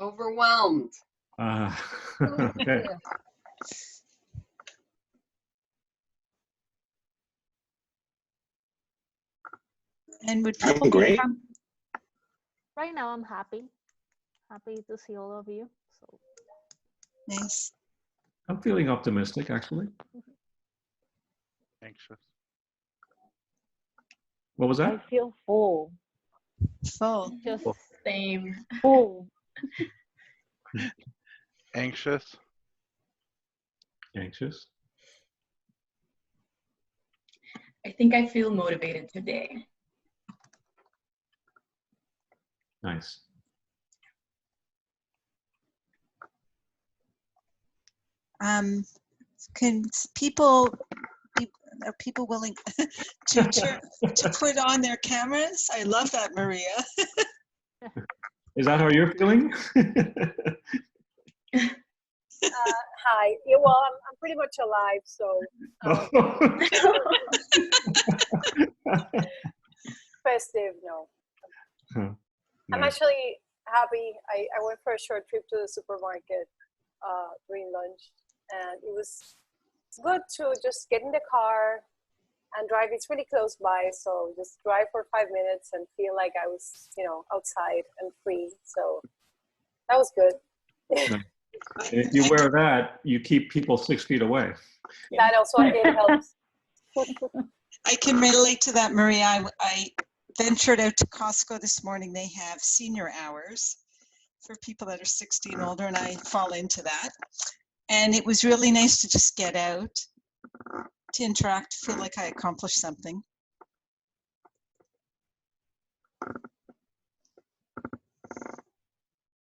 Overwhelmed. Okay. And would people Great. Right now, I'm happy to see all of you. So nice. I'm feeling optimistic, actually. Anxious. What was I that? feel full. Full. just Same. Full. Anxious. Anxious. I think I feel motivated today. Nice. Can people are people willing to put on their cameras? I love that, Maria. Is that how you're feeling? Hi. Yeah, well, I'm pretty much alive, so festive. No, I'm Nice. actually happy. I went for a short trip to the supermarket during lunch, and it's good to just get in the car and drive. It's really close by, so just drive for 5 minutes and feel like I was, outside and free. So that was good. And if you wear that, you keep people 6 feet away. That also it helps. I can relate to that, Maria. I ventured out to Costco this morning. They have senior hours for people that are 60 and older, and I fall into that. And it was really nice to just get out, to interact, feel like I accomplished something.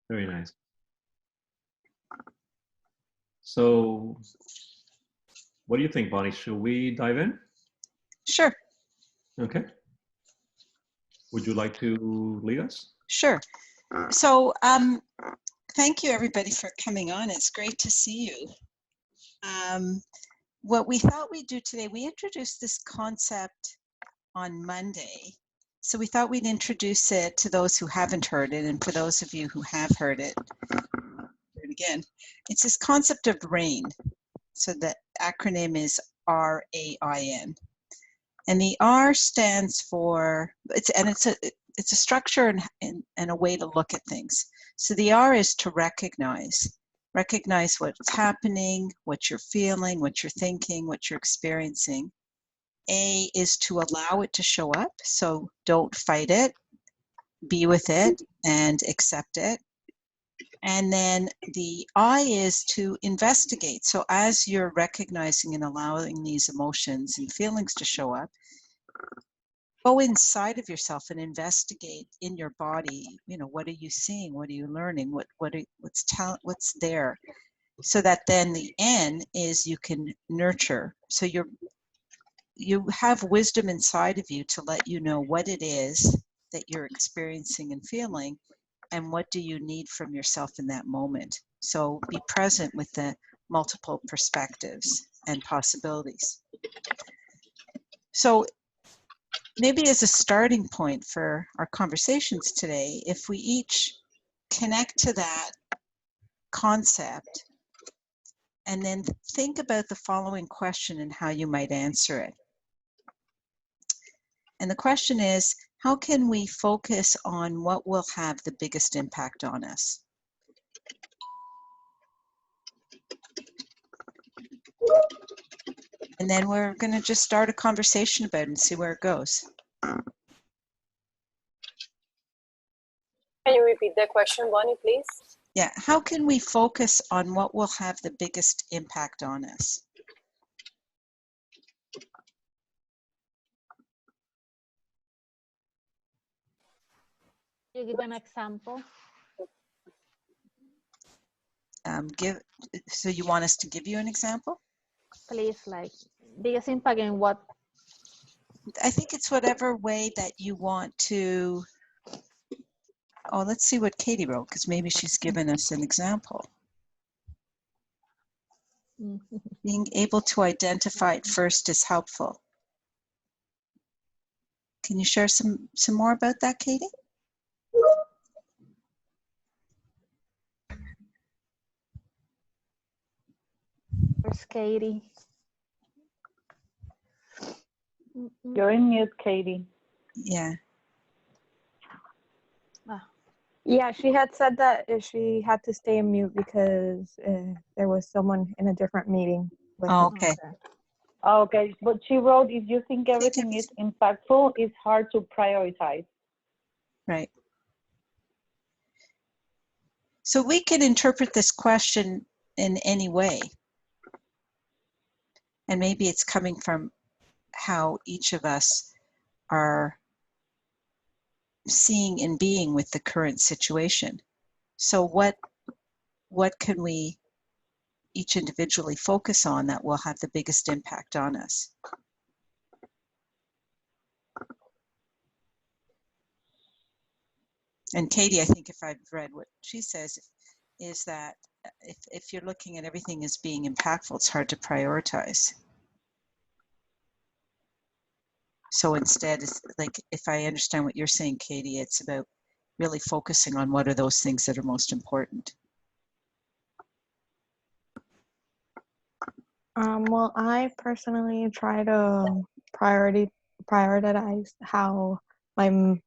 Very nice. So, what do you think, Bonnie? Should we dive in? Sure, Okay. Would you like to lead us? sure. So thank you everybody for coming on. It's great to see you. What we thought we'd do today, we introduced this concept on Monday. So we thought we'd introduce it to those who haven't heard it, and for those of you who have heard it, hear it again. It's this concept of RAIN. So the acronym is RAIN. And the R stands for, it's a structure and a way to look at things. So the R is to recognize. Recognize what's happening, what you're feeling, what you're thinking, what you're experiencing. A is to allow it to show up. So don't fight it, be with it and accept it. And then the I is to investigate. So as you're recognizing and allowing these emotions and feelings to show up, go inside of yourself and investigate in your body. What are you seeing? What are you learning? What's there? So that then the N is you can nurture. So you have wisdom inside of you to let you know what it is that you're experiencing and feeling, and what do you need from yourself in that moment. So be present with the multiple perspectives and possibilities. So maybe as a starting point for our conversations today, if we each connect to that concept and then think about the following question and how you might answer it. And the question is, how can we focus on what will have the biggest impact on us? And then we're going to just start a conversation about it and see where it goes. Can you repeat the question, Bonnie, please? Yeah, how can we focus on what will have the biggest impact on us? you give an example. So you want us to give you an example? Please, like biggest impact in what? I think it's whatever way that you want to. Oh, let's see what Katie wrote, because maybe she's given us an example. Being able to identify it first is helpful. Can you share some more about that, Katie? Miss Katie. You're in mute, Katie. Yeah. Yeah, she had said that she had to stay in mute because there was someone in a different meeting with Oh, her. okay. Okay, but she wrote, if you think think everything is it's- impactful, it's hard to prioritize. Right. So we can interpret this question in any way. And maybe it's coming from how each of us are seeing and being with the current situation. So what can we each individually focus on that will have the biggest impact on us? And Katie, I think if I've read what she says, is that if you're looking at everything as being impactful, it's hard to prioritize. So instead, it's like, if I understand what you're saying, Katie, it's about really focusing on what are those things that are most important. Well, I personally try to prioritize how my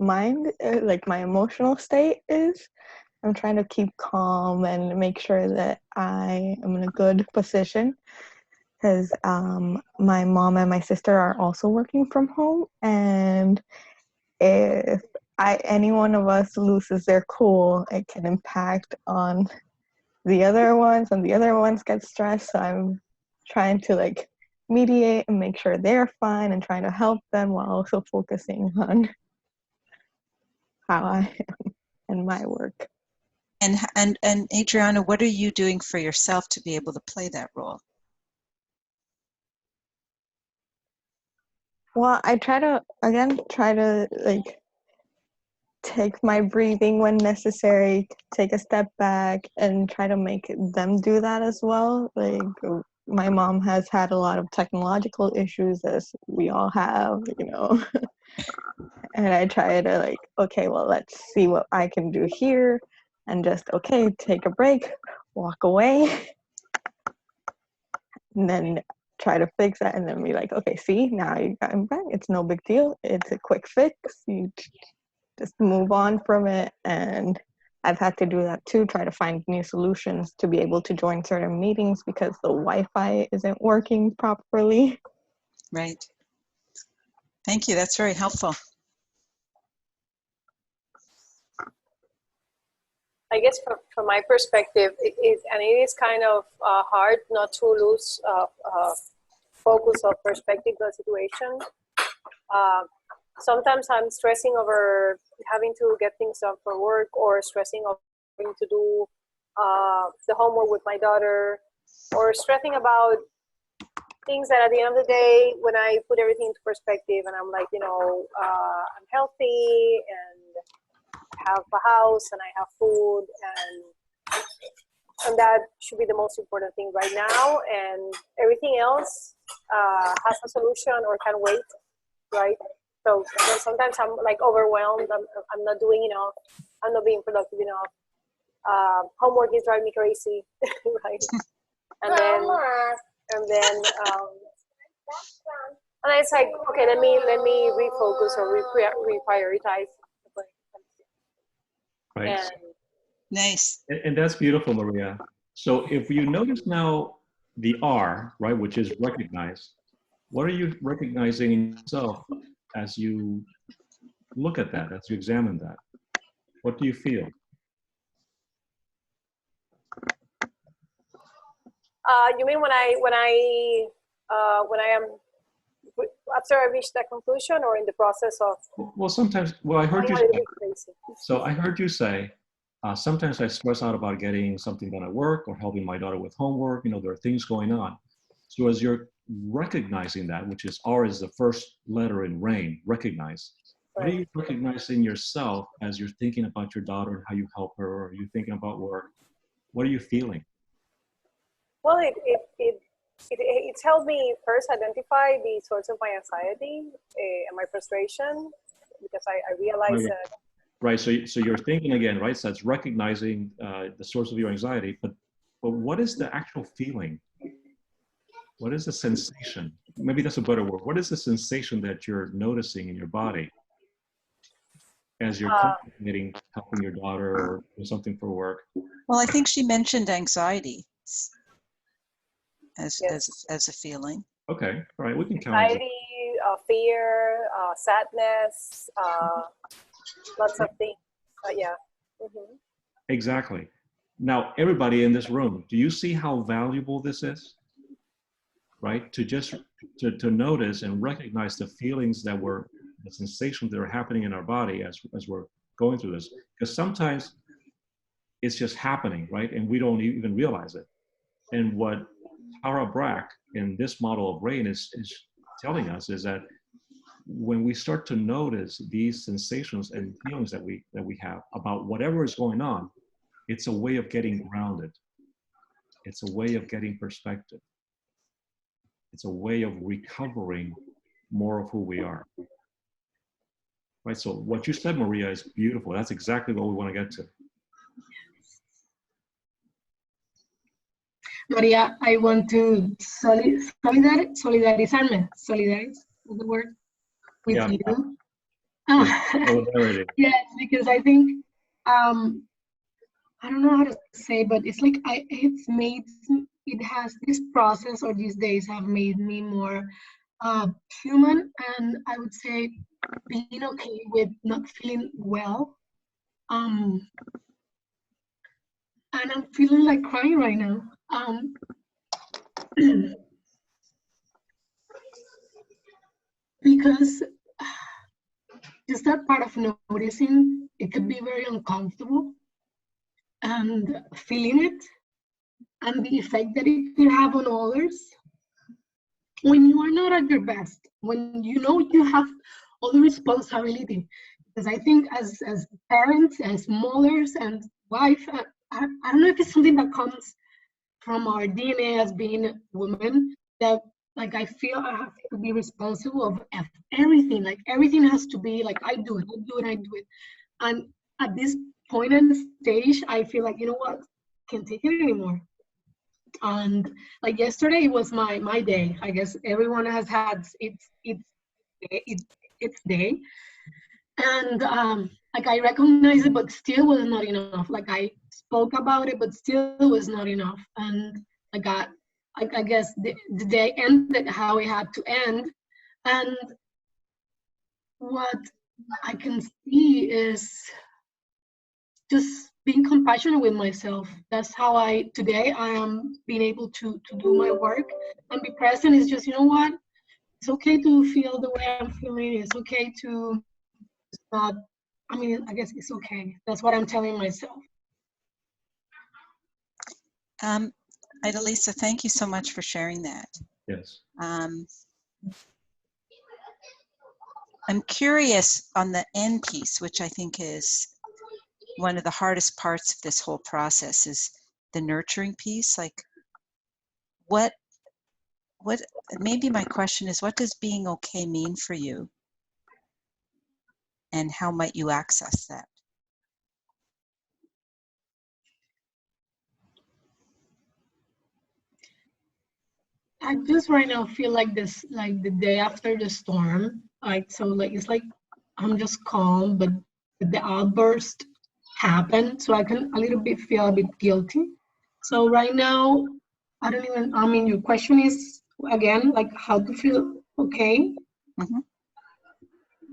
mind, like my emotional state is. I'm trying to keep calm and make sure that I am in a good position because my mom and my sister are also working from home, and if any one of us loses their cool, it can impact on the other ones, and the other ones get stressed. So I'm trying to like mediate and make sure they're fine and trying to help them while also focusing on how I am and my work. And Adriana, what are you doing for yourself to be able to play that role? Well, I try to like take my breathing when necessary, take a step back, and try to make them do that as well. Like, my mom has had a lot of technological issues, as we all have, you know. And I try to like, okay, well, let's see what I can do here, and just, okay, take a break, walk away, and then try to fix that, and then be like, okay, see, now you got him back. It's no big deal. It's a quick fix. You just move on from it. And I've had to do that too, try to find new solutions to be able to join certain meetings because the Wi-Fi isn't working properly. Right. Thank you. That's very helpful. I guess from my perspective, it is kind of hard not to lose focus or perspective of the situation. Sometimes I'm stressing over having to get things done for work, or stressing over having to do the homework with my daughter, or stressing about things that at the end of the day, when I put everything into perspective and I'm like, you know, I'm healthy and I have a house and I have food, and that should be the most important thing right now, and everything else has a solution or can wait, right? So sometimes I'm like overwhelmed. I'm not doing enough. I'm not being productive enough. Homework is driving me crazy, right? And then it's like, okay, let me refocus or reprioritize. Right. And Nice. And that's beautiful, Maria. So if you notice now the R, right, which is recognize, what are you recognizing in yourself as you look at that, as you examine that? What do you feel? You mean when I am after I reach that conclusion, or in the process of? Well, sometimes, well, I heard you a little say, bit crazy. so I heard you say, sometimes I stress out about getting something done at work or helping my daughter with homework. You know, there are things going on. So as you're recognizing that, which is R is the first letter in RAIN, recognize. What are you recognizing yourself as you're thinking about your daughter and how you help her, or you're thinking about work? What are you feeling? Well, it's helped me first identify the source of my anxiety and my frustration, because I realize that. Right, so you're thinking again, right? So that's recognizing the source of your anxiety, but what is the actual feeling? What is the sensation? Maybe that's a better word. What is the sensation that you're noticing in your body as you're contemplating helping your daughter or doing something for work? Well, I think she mentioned anxiety as Yes. as a feeling. Okay, all right, we can count it. Anxiety, fear, sadness, lots of things. Yeah. Mm-hmm. Exactly. Now, everybody in this room, do you see how valuable this is? Right? To just to notice and recognize the feelings that were, the sensations that are happening in our body as we're going through this. Because sometimes it's just happening, right? And we don't even realize it. And what Tara Brach in this model of rain is telling us is that when we start to notice these sensations and feelings that we have about whatever is going on, it's a way of getting grounded. It's a way of getting perspective. It's a way of recovering more of who we are. Right, so what you said, Maria, is beautiful. That's exactly what we want to get to. Maria, I want to solidarizarme. Solidarize is the word with Yeah. you. Solidarity. Yes, because I think I don't know how to say, but it's like it has this process, or these days have made me more human, and I would say being okay with not feeling well. And I'm feeling like crying right now. Because just that part of noticing, it could be very uncomfortable, and feeling it and the effect that it could have on others when you are not at your best, when you know you have all the responsibility. Because I think as parents, as mothers and wife, I don't know if it's something that comes from our DNA as being women, that like I feel I have to be responsible of everything. Like everything has to be like I do it. And at this point and stage, I feel like, you know what, can't take it anymore. And like yesterday was my day. I guess everyone has had its day, and like I recognize it, but still was not enough. Like I spoke about it, but still was not enough. And I guess the day ended how it had to end. And what I can see is just being compassionate with myself. That's how today I am being able to do my work and be present. Is just, you know what, it's okay to feel the way I'm feeling. It's okay to not, I mean, I guess it's okay. That's what I'm telling myself. Idalisa, thank you so much for sharing that. Yes. I'm curious on the end piece, which I think is one of the hardest parts of this whole process, is the nurturing piece. Like what maybe my question is, what does being okay mean for you? And how might you access that? I just right now feel like this, like the day after the storm, like, so like, it's like, I'm just calm, but the outburst happened. So I can a little bit feel a bit guilty. So right now, I mean, your question is again, like how to feel okay. Mm-hmm.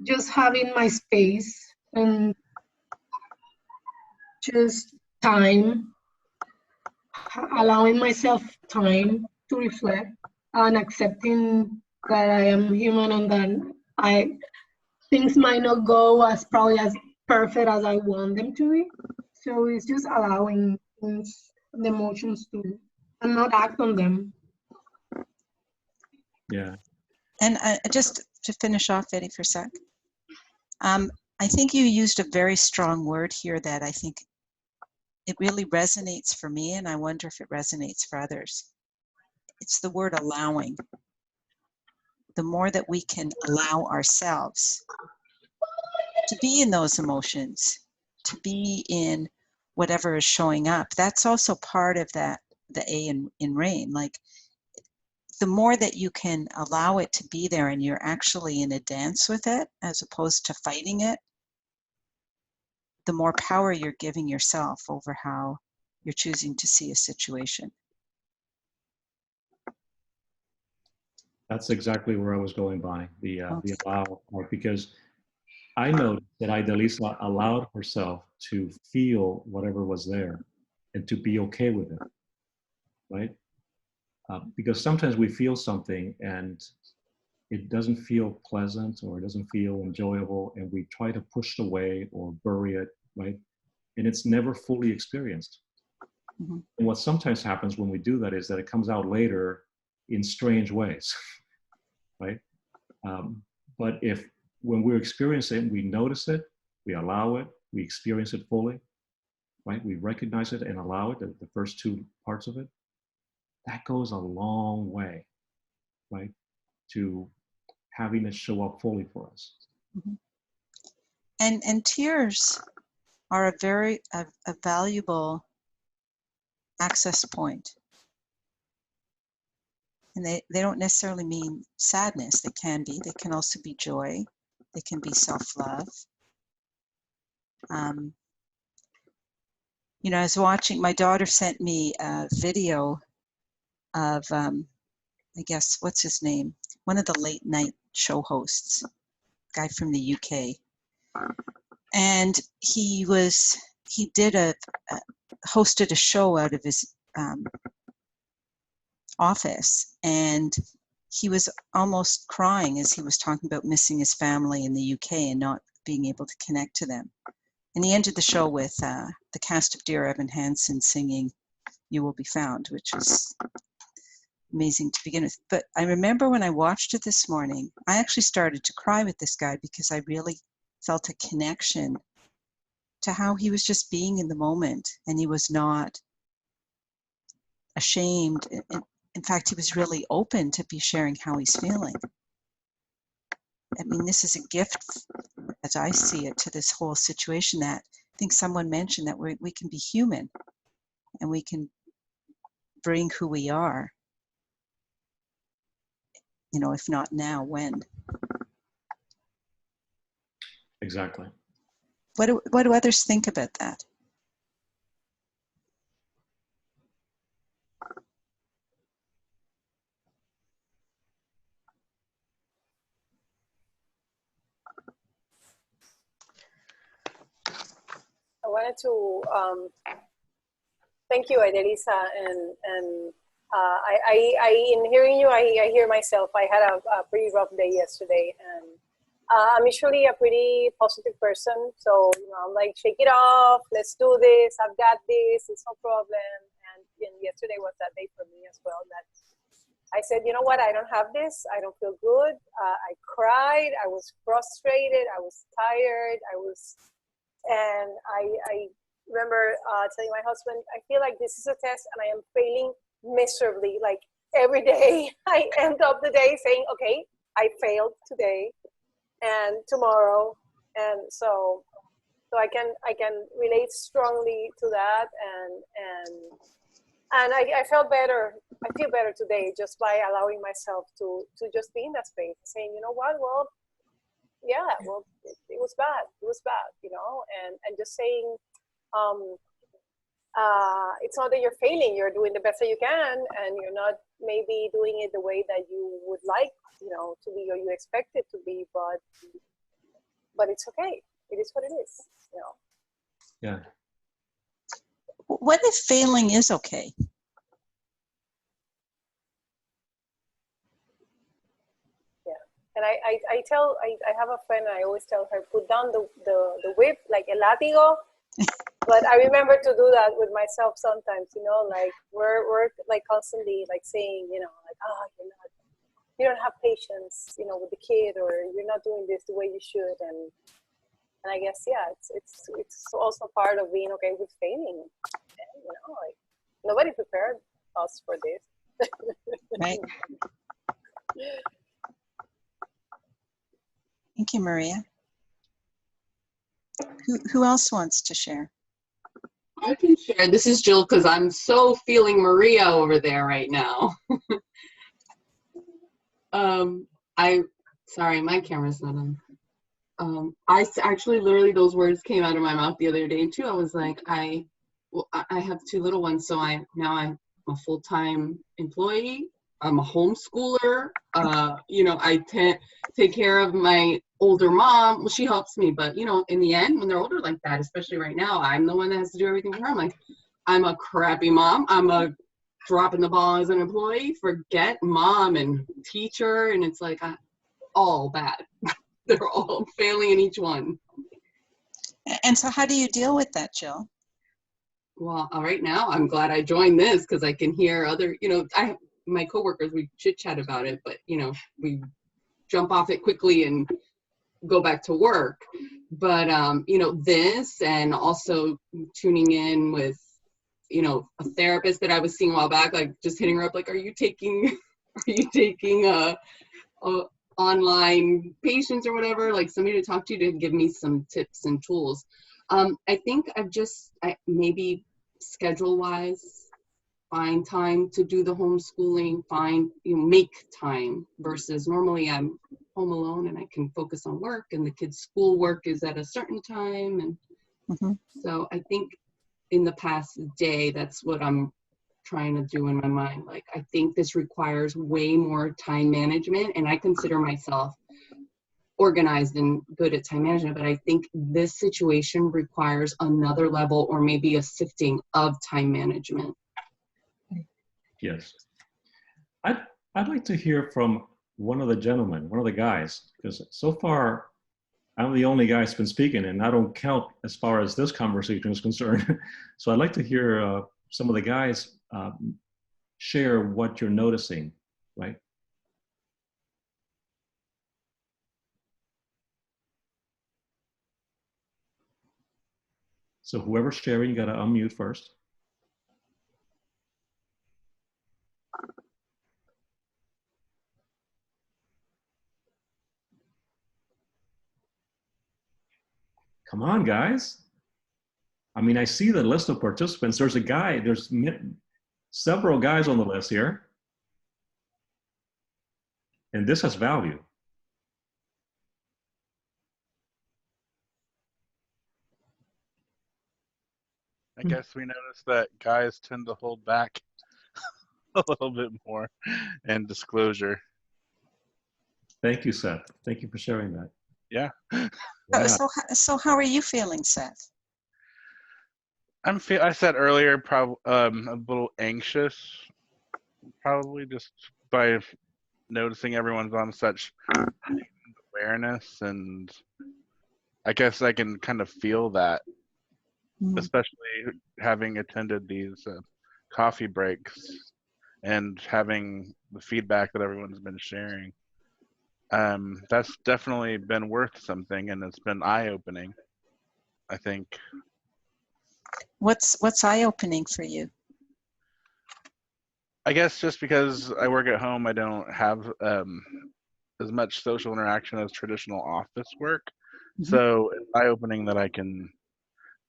Just having my space and just time, allowing myself time to reflect and accepting that I am human and that things might not go as probably as perfect as I want them to be. So it's just allowing things, the emotions to, and not act on them. Yeah. And just to finish off, Eddie, for a sec. I think you used a very strong word here that I think it really resonates for me, and I wonder if it resonates for others. It's the word allowing. The more that we can allow ourselves to be in those emotions, to be in whatever is showing up, that's also part of that, the A in rain. Like the more that you can allow it to be there and you're actually in a dance with it as opposed to fighting it, the more power you're giving yourself over how you're choosing to see a situation. That's exactly where I was going, Bonnie, the Okay. allow part, because I noticed that Idelisa allowed herself to feel whatever was there and to be okay with it, right? Because sometimes we feel something and it doesn't feel pleasant or it doesn't feel enjoyable, and we try to push it away or bury it, right? And it's never fully experienced. Mm-hmm. And what sometimes happens when we do that is that it comes out later in strange ways, right? But if when we're experiencing it, we notice it, we allow it, we experience it fully, right? We recognize it and allow it, the first two parts of it, that goes a long way, right? To having it show up fully for us. Mm-hmm. And tears are a valuable access point. And they don't necessarily mean sadness. They can be. They can also be joy. They can be self-love. You know, I was watching, my daughter sent me a video of, I guess, what's his name? One of the late night show hosts, guy from the UK. And he hosted a show out of his office, and he was almost crying as he was talking about missing his family in the UK and not being able to connect to them. And he ended the show with the cast of Dear Evan Hansen singing You Will Be Found, which was amazing to begin with. But I remember when I watched it this morning, I actually started to cry with this guy because I really felt a connection to how he was just being in the moment, and he was not ashamed. In fact, he was really open to be sharing how he's feeling. I mean, this is a gift, as I see it, to this whole situation, that I think someone mentioned that we can be human and we can bring who we are. You know, if not now, when? Exactly. What do others think about that? I wanted to thank you, Idelisa, and in hearing you, I hear myself. I had a pretty rough day yesterday, and I'm usually a pretty positive person, so you know, I'm like, shake it off, let's do this, I've got this, it's no problem. And yesterday was that day for me as well. That I said, you know what, I don't have this, I don't feel good. I cried, I was frustrated, I was tired, and I remember telling my husband, I feel like this is a test and I am failing miserably. Like every day I end up the day saying, okay, I failed today and tomorrow. And so I can relate strongly to that. And I felt better. I feel better today just by allowing myself to just be in that space, saying, you know what, well, yeah, well, it was bad. It was bad, you know, and just saying, it's not that you're failing, you're doing the best that you can, and you're not maybe doing it the way that you would like, you know, to be, or you expect it to be, but it's okay. It is what it is, you know. Yeah. What if failing is okay? And I have a friend, and I always tell her, put down the whip like el látigo. But I remember to do that with myself sometimes, you know, like we're like constantly like saying, you know, like, you don't have patience, you know, with the kid, or you're not doing this the way you should. And I guess, yeah, it's also part of being okay with failing. And, you know, like nobody prepared us for this. Right. Thank you, Maria. Who else wants to share? I can share. This is Jill, because I'm so feeling Maria over there right now. I sorry, my camera's not on. Actually literally those words came out of my mouth the other day too. I was like, I have two little ones, so I'm a full-time employee. I'm a homeschooler. I take care of my older mom. Well, she helps me, but in the end, when they're older like that, especially right now, I'm the one that has to do everything for her. I'm like, I'm a crappy mom. I'm a dropping the ball as an employee. Forget mom and teacher, and it's like all bad. They're all failing in each one. And so how do you deal with that, Jill? Well, right now, I'm glad I joined this because I can hear other, my coworkers, we chit chat about it, but, we jump off it quickly and go back to work. But, this and also tuning in with, a therapist that I was seeing a while back, like just hitting her up, like, are you taking online patients or whatever, like somebody to talk to give me some tips and tools. I think maybe schedule wise, find time to do the homeschooling, make time versus normally I'm home alone and I can focus on work and the kids' schoolwork is at a certain time. And so I think in the past day, that's what I'm trying to do in my mind. Like, I think this requires way more time management, and I consider myself organized and good at time management, but I think this situation requires another level or maybe a sifting of time management. Yes. I'd like to hear from one of the gentlemen, one of the guys, because so far I'm the only guy who's been speaking and I don't count as far as this conversation is concerned. So I'd like to hear some of the guys share what you're noticing, right? So whoever's sharing, you got to unmute first. Come on, guys. I mean, I see the list of participants. There's several guys on the list here. And this has value. I guess we noticed that guys tend to hold back a little bit more in disclosure. Thank you, Seth. Thank you for sharing that. Yeah. Yeah. So how are you feeling, Seth? I said earlier, probably a little anxious, probably just by noticing everyone's on such heightened awareness, and I guess I can kind of feel that, especially having attended these coffee breaks and having the feedback that everyone's been sharing. That's definitely been worth something, and it's been eye-opening, I think. What's eye-opening for you? I guess just because I work at home, I don't have as much social interaction as traditional office work. So it's eye-opening that I can,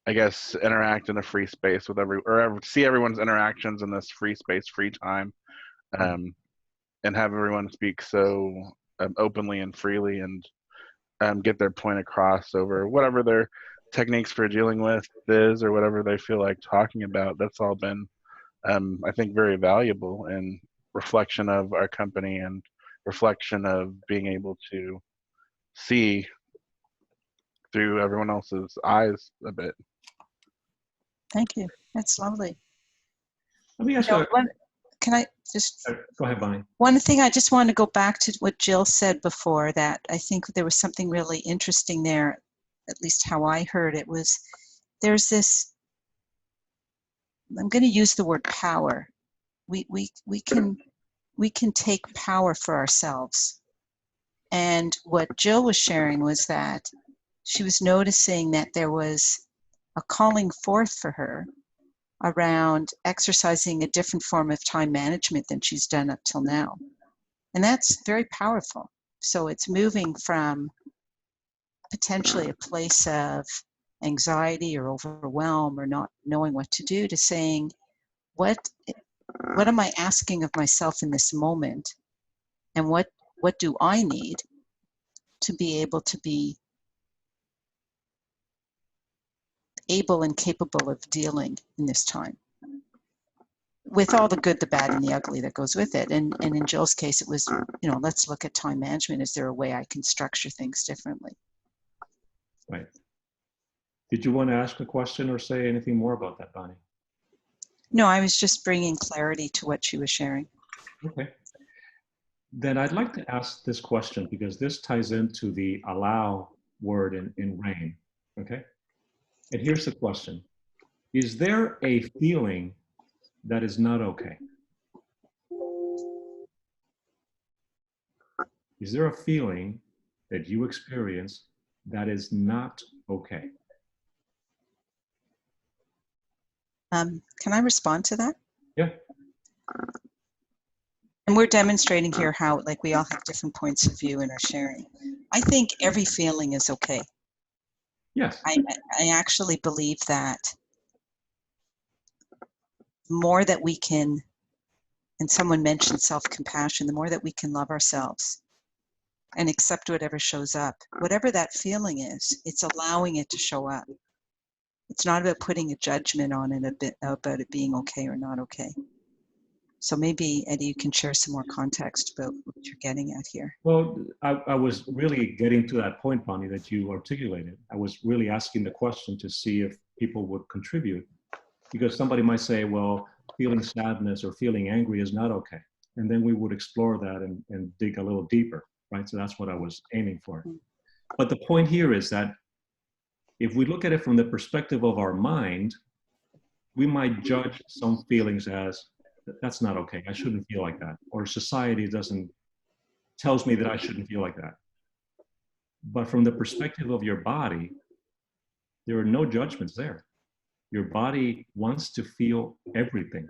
I guess, interact in a free space with see everyone's interactions in this free space, free time, and have everyone speak so openly and freely and get their point across over whatever their techniques for dealing with is or whatever they feel like talking about. That's all been, I think, very valuable in reflection of our company and reflection of being able to see through everyone else's eyes a bit. Thank you. That's lovely. Let me ask you. Can I just go ahead, Bonnie? One thing I just want to go back to what Jill said before, that I think there was something really interesting there, at least how I heard it, was there's this, I'm going to use the word power. We can take power for ourselves. And what Jill was sharing was that she was noticing that there was a calling forth for her around exercising a different form of time management than she's done up till now. And that's very powerful. So it's moving from potentially a place of anxiety or overwhelm or not knowing what to do to saying, what am I asking of myself in this moment? And what what do I need to be able to be able and capable of dealing in this time with all the good, the bad, and the ugly that goes with it. And in Jill's case, it was, let's look at time management. Is there a way I can structure things differently? Right. Did you want to ask a question or say anything more about that, Bonnie? No, I was just bringing clarity to what she was sharing. Okay. Then I'd like to ask this question because this ties into the allow word in RAIN, okay? And here's the question. Is there a feeling that is not okay? Is there a feeling that you experience that is not okay? Can I respond to that? Yeah. And we're demonstrating here how, like, we all have different points of view in our sharing. I think every feeling is okay. Yes. I actually believe that the more that we can, and someone mentioned self-compassion, the more that we can love ourselves and accept whatever shows up, whatever that feeling is, it's allowing it to show up. It's not about putting a judgment on it about it being okay or not okay. So maybe, Eddie, you can share some more context about what you're getting at here. Well, I was really getting to that point, Bonnie, that you articulated. I was really asking the question to see if people would contribute, because somebody might say, well, feeling sadness or feeling angry is not okay. And then we would explore that and dig a little deeper, right? So that's what I was aiming for. But the point here is that if we look at it from the perspective of our mind, we might judge some feelings as, that's not okay, I shouldn't feel like that. Or society tells me that I shouldn't feel like that. But from the perspective of your body, there are no judgments there. Your body wants to feel everything.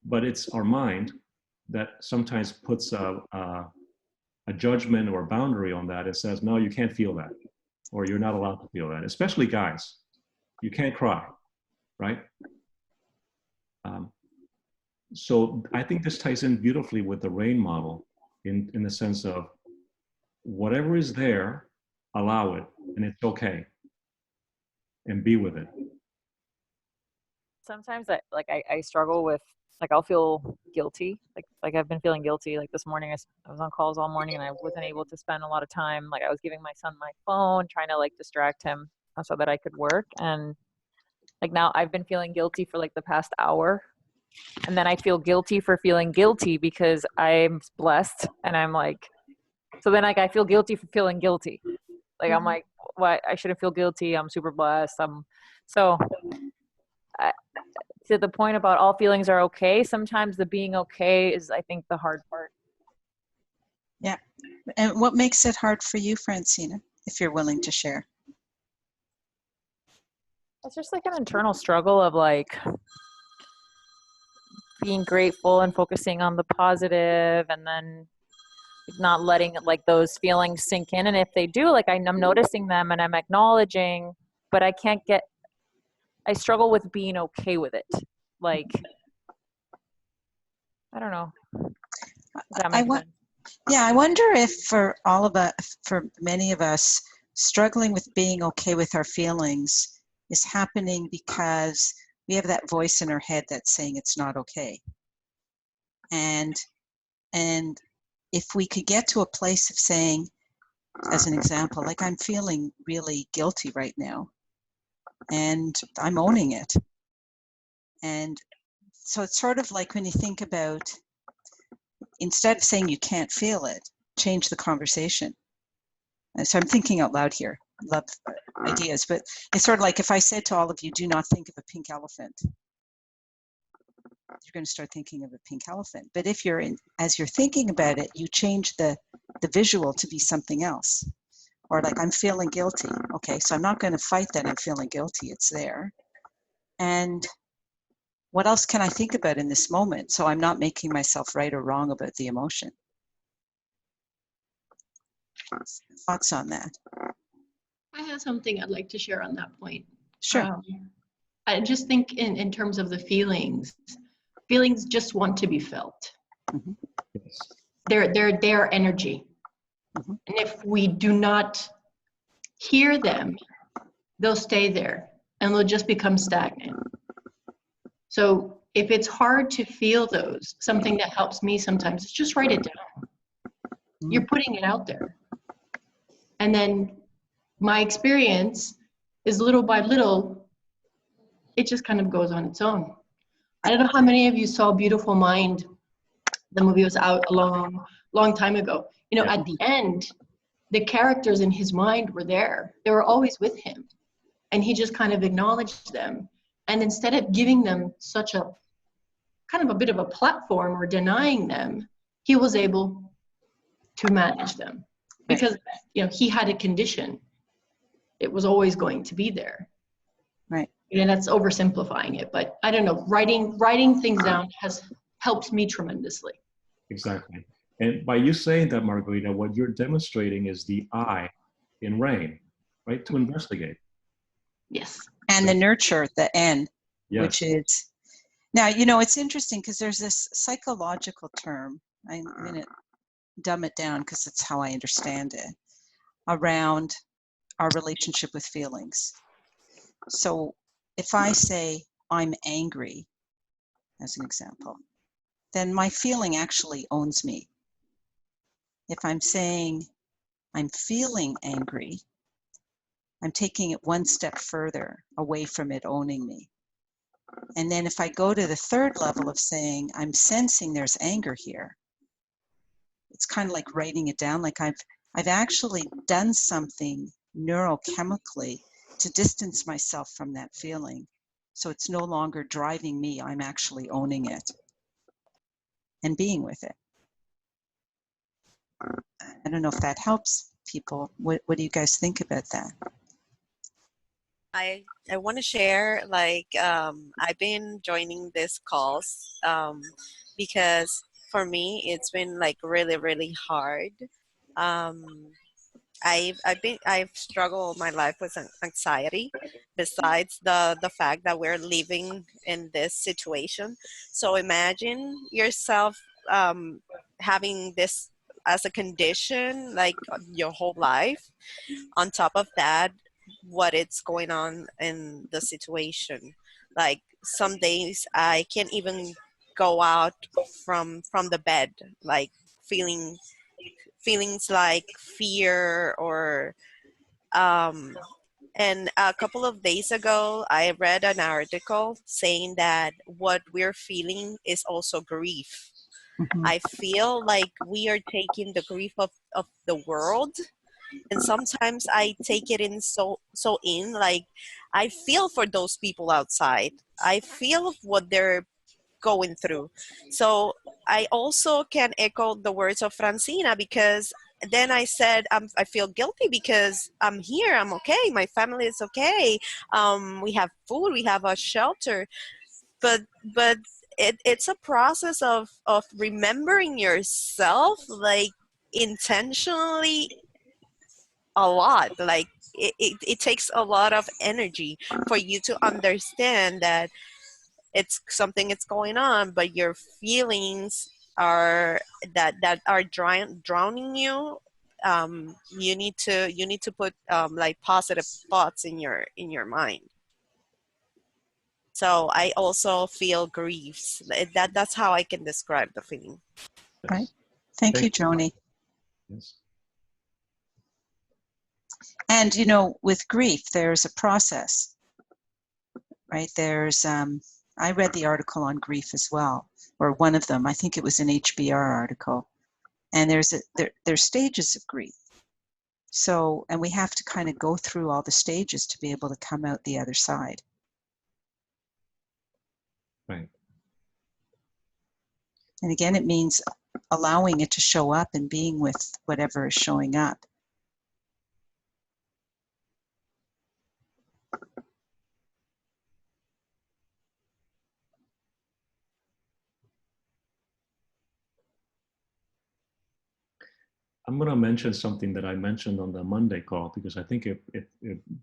But it's our mind that sometimes puts a judgment or a boundary on that and says, no, you can't feel that, or you're not allowed to feel that, especially guys. You can't cry, right? So I think this ties in beautifully with the RAIN model in the sense of whatever is there, allow it, and it's okay, and be with it. Sometimes I struggle with, like, I'll feel guilty. Like I've been feeling guilty. Like this morning, I was on calls all morning and I wasn't able to spend a lot of time. Like I was giving my son my phone, trying to like distract him so that I could work. And like now I've been feeling guilty for like the past hour. And then I feel guilty for feeling guilty because I'm blessed. And I'm like, so then like I feel guilty for feeling guilty. Like I'm like, what? I shouldn't feel guilty. I'm super blessed. To the point about all feelings are okay, sometimes the being okay is, I think, the hard part. Yeah. And what makes it hard for you, Francina, if you're willing to share? It's just like an internal struggle of like being grateful and focusing on the positive, and then not letting like those feelings sink in. And if they do, like I'm noticing them and I'm acknowledging, but I struggle with being okay with it. Like, I don't know. Does that make sense? Yeah, I wonder if for many of us, struggling with being okay with our feelings is happening because we have that voice in our head that's saying it's not okay. And if we could get to a place of saying, as an example, like I'm feeling really guilty right now, and I'm owning it. And so it's sort of like when you think about, instead of saying you can't feel it, change the conversation. And so I'm thinking out loud here, love ideas, but it's sort of like if I said to all of you, do not think of a pink elephant, you're going to start thinking of a pink elephant. But if as you're thinking about it, you change the visual to be something else. Or like, I'm feeling guilty. Okay, so I'm not going to fight that I'm feeling guilty. It's there. And what else can I think about in this moment so I'm not making myself right or wrong about the emotion? Thoughts on that? I have something I'd like to share on that point. Sure. I just think in terms of the feelings just want to be felt. Mm-hmm. They're their energy. And if we do not hear them, they'll stay there and they'll just become stagnant. So if it's hard to feel those, something that helps me sometimes is just write it down. You're putting it out there. And then my experience is little by little, it just kind of goes on its own. I don't know how many of you saw Beautiful Mind. The movie was out a long time ago. You know, at the end, the characters in his mind were there. They were always with him. And he just kind of acknowledged them. And instead of giving them such a kind of a bit of a platform or denying them, he was able to manage them because, you know, he had a condition. It was always going to be there. Right. And that's oversimplifying it, but I don't know, writing things down has helped me tremendously. Exactly. And by you saying that, Margarita, what you're demonstrating is the I in RAIN, right? To investigate. Yes. And the nurture, the N, Yes. which is, now, you know, it's interesting because there's this psychological term, I'm going to dumb it down because it's how I understand it, around our relationship with feelings. So if I say I'm angry, as an example, then my feeling actually owns me. If I'm saying I'm feeling angry, I'm taking it one step further away from it owning me. And then if I go to the third level of saying I'm sensing there's anger here, it's kind of like writing it down, like I've actually done something neurochemically to distance myself from that feeling. So it's no longer driving me, I'm actually owning it and being with it. I don't know if that helps people. What do you guys think about that? I want to share, like, I've been joining this calls because for me it's been like really hard. I've struggled my life with anxiety, besides the fact that we're living in this situation. So imagine yourself having this as a condition like your whole life. On top of that, what it's going on in the situation. Like some days I can't even go out from the bed, like feelings like fear or and a couple of days ago I read an article saying that what we're feeling is also grief. I feel like we are taking the grief of the world, and sometimes I take it in so in, like I feel for those people outside. I feel what they're going through. So I also can echo the words of Francina, because then I said I feel guilty because I'm here, I'm okay, my family is okay, we have food, we have a shelter, but it's a process of remembering yourself, like intentionally, a lot. Like it takes a lot of energy for you to understand that it's something that's going on, but your feelings are that are drowning you. You need to put like positive thoughts in your mind. So I also feel griefs. That's how I can describe the feeling. Right. Thank you, Joni. Yes. And, you know, with grief, there's a process, right? There's, I read the article on grief as well, or one of them. I think it was an HBR article. And there's stages of grief. So, and we have to kind of go through all the stages to be able to come out the other side. Right. And again, it means allowing it to show up and being with whatever is showing up. I'm going to mention something that I mentioned on the Monday call because I think it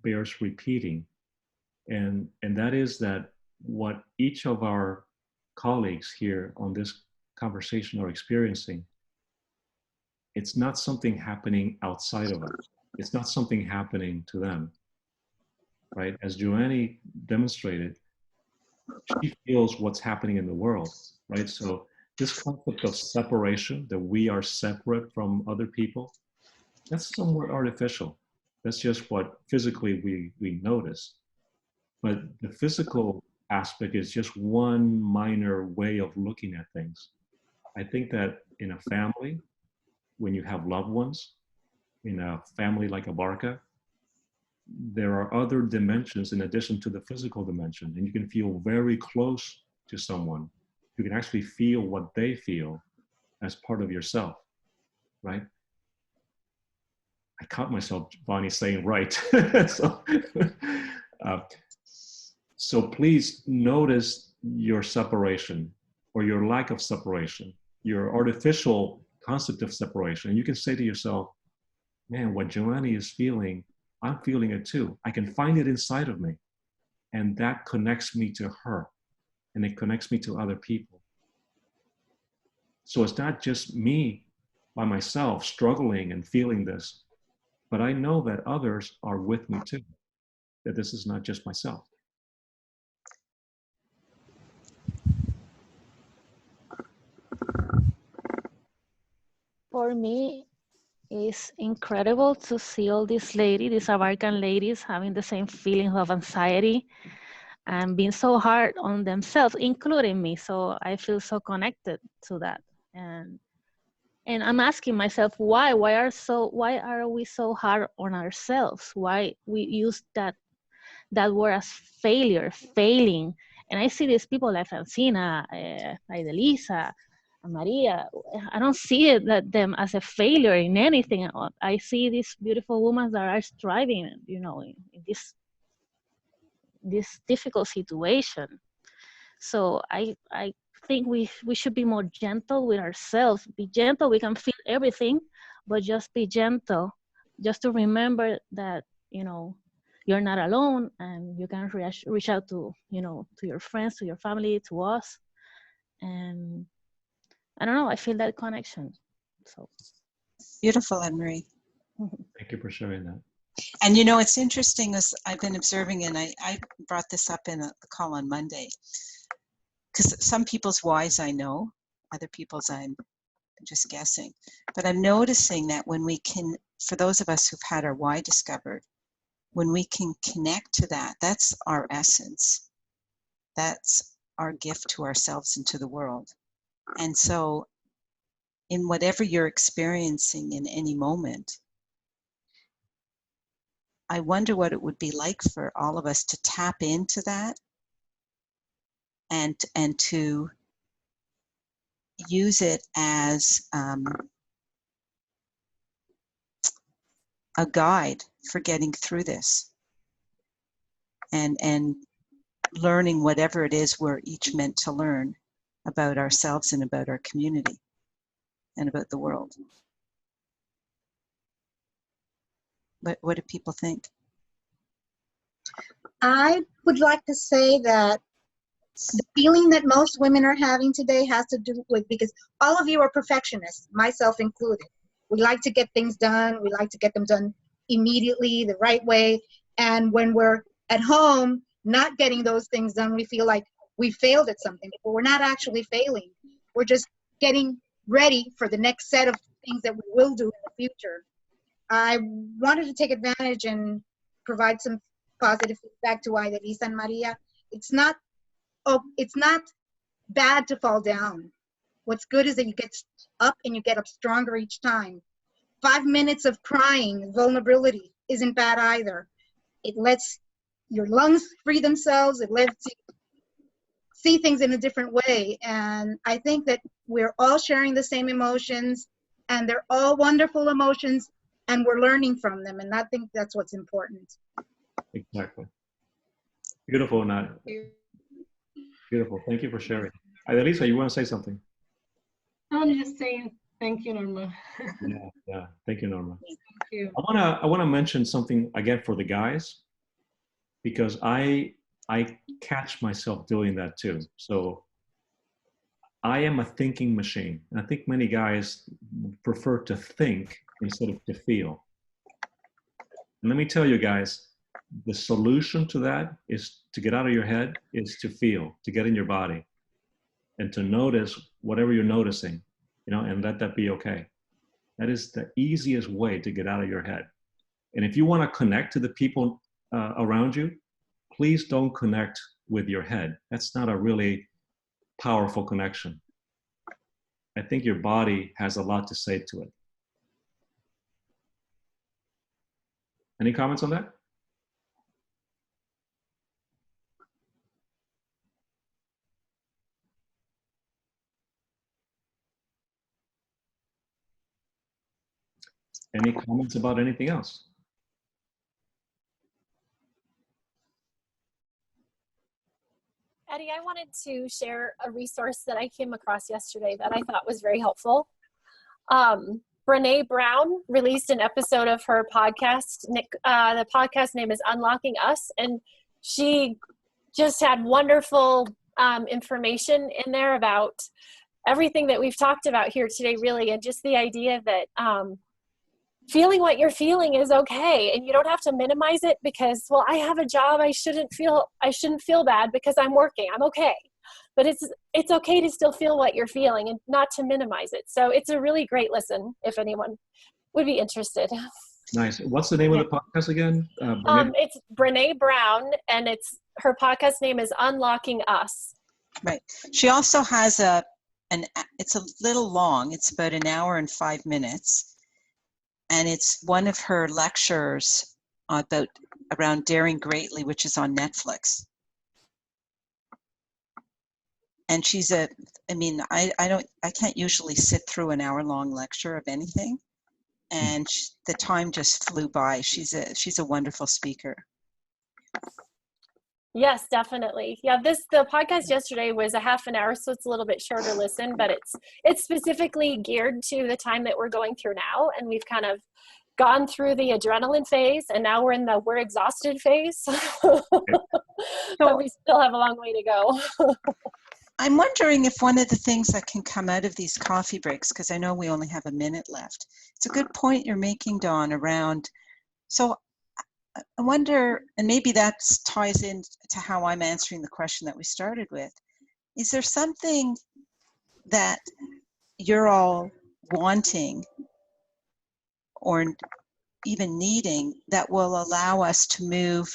bears repeating. And that is that what each of our colleagues here on this conversation are experiencing it's not something happening outside of us. It's not something happening to them, right? As Joanne demonstrated, she feels what's happening in the world, right? So this concept of separation, that we are separate from other people, that's somewhat artificial. That's just what physically we notice. But the physical aspect is just one minor way of looking at things. I think that in a family, when you have loved ones, in a family like Abarca, there are other dimensions in addition to the physical dimension, and you can feel very close to someone. You can actually feel what they feel as part of yourself, right? I caught myself, Bonnie, saying right. so, so please notice your separation or your lack of separation, your artificial concept of separation. And you can say to yourself, man, what Joanne is feeling, I'm feeling it too. I can find it inside of me. And that connects me to her. And it connects me to other people. So it's not just me by myself struggling and feeling this, but I know that others are with me too, that this is not just myself. For me, it's incredible to see all these Abarcan ladies having the same feeling of anxiety and being so hard on themselves, including me. So I feel so connected to that. And I'm asking myself, why are we so hard on ourselves? Why we use that word as failure, failing? And I see these people like Francina, Idelisa, Maria. I don't see them as a failure in anything. I see these beautiful women that are striving, you know, in this difficult situation. So I think we should be more gentle with ourselves. Be gentle. We can feel everything, but just be gentle. Just to remember that, you know, you're not alone, and you can reach out to, you know, to your friends, to your family, to us. And I don't know, I feel that connection. So Beautiful, Anne-Marie. Thank you for sharing that. And you know, it's interesting as I've been observing, and I brought this up in a call on Monday, because some people's whys I know, other people's I'm just guessing. But I'm noticing that when we can, for those of us who've had our why discovered, when we can connect to that, that's our essence. That's our gift to ourselves and to the world. And so in whatever you're experiencing in any moment, I wonder what it would be like for all of us to tap into that and to use it as a guide for getting through this and learning whatever it is we're each meant to learn about ourselves and about our community and about the world. What do people think? I would like to say that the feeling that most women are having today has to do with, because all of you are perfectionists, myself included. We like to get things done. We like to get them done immediately, the right way. And when we're at home, not getting those things done, we feel like we failed at something, but we're not actually failing. We're just getting ready for the next set of things that we will do in the future. I wanted to take advantage and provide some positive feedback to Idelisa and Maria. It's not bad to fall down. What's good is that you get up and you get up stronger each time. 5 minutes of crying, vulnerability, isn't bad either. It lets your lungs free themselves. It lets you see things in a different way. And I think that we're all sharing the same emotions, and they're all wonderful emotions, and we're learning from them. And I think that's what's important. Exactly. Beautiful, Nat. Beautiful. Thank you for sharing. Idelisa, you want to say something? I'm just saying thank you, Norma. Yeah. Thank you, Norma. Thank you. I want to mention something again for the guys, because I catch myself doing that too. So I am a thinking machine. And I think many guys prefer to think instead of to feel. And let me tell you guys, the solution to that is to get out of your head, is to feel, to get in your body and to notice whatever you're noticing, and let that be okay. That is the easiest way to get out of your head. And if you want to connect to the people around you, please don't connect with your head. That's not a really powerful connection. I think your body has a lot to say to it. Any comments on that? Any comments about anything else? Eddie, I wanted to share a resource that I came across yesterday that I thought was very helpful. Brene Brown released an episode of her podcast. The podcast name is Unlocking Us, and she just had wonderful information in there about everything that we've talked about here today, really, and just the idea that feeling what you're feeling is okay, and you don't have to minimize it because, well, I have a job, I shouldn't feel bad because I'm working, I'm okay. But it's okay to still feel what you're feeling and not to minimize it. So it's a really great listen if anyone would be interested. Nice. What's the name of the podcast again? It's Brene Brown, and her podcast name is Unlocking Us. Right. She also has it's a little long. It's about an hour and 5 minutes. And it's one of her lectures around daring greatly, which is on Netflix. And I can't usually sit through an hour-long lecture of anything. And the time just flew by. She's a wonderful speaker. Yes, definitely. Yeah, the podcast yesterday was a half an hour, so it's a little bit shorter listen, but it's specifically geared to the time that we're going through now, and we've kind of gone through the adrenaline phase, and now we're in the we're exhausted phase. But we still have a long way to go. I'm wondering if one of the things that can come out of these coffee breaks, because I know we only have a minute left, it's a good point you're making, Dawn, around, so I wonder, and maybe that ties into how I'm answering the question that we started with, is there something that you're all wanting or even needing that will allow us to move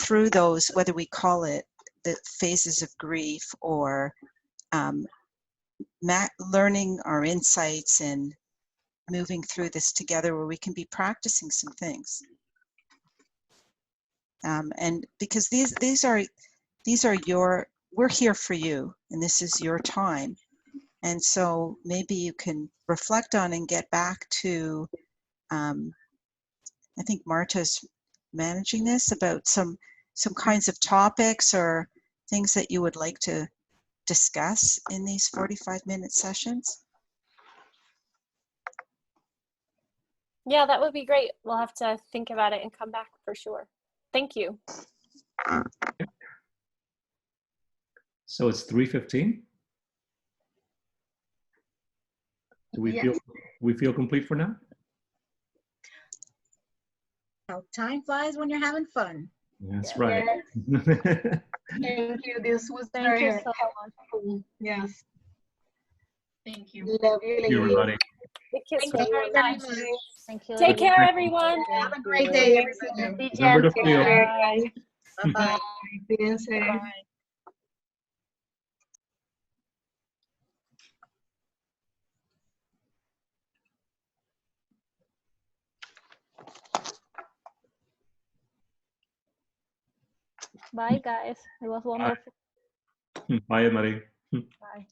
through those, whether we call it the phases of grief or learning our insights and moving through this together, where we can be practicing some things. And because these are we're here for you, and this is your time. And so maybe you can reflect on and get back to, I think Marta's managing this, about some kinds of topics or things that you would like to discuss in these 45-minute sessions. Yeah, that would be great. We'll have to think about it and come back for sure. Thank you. So it's 3:15. Do we feel complete for now? Oh, time flies when you're having fun. That's right. Thank you. This was Thank very you so helpful. Yes. Thank you. Love you, Thank you, everybody. Thank you very much. Thank you. Take care, everyone. Have a great day, everyone. Be Remember to gentle. feel. Bye. Bye-bye. Being safe. Bye. Bye, guys. It was wonderful. Bye, Marie. Bye.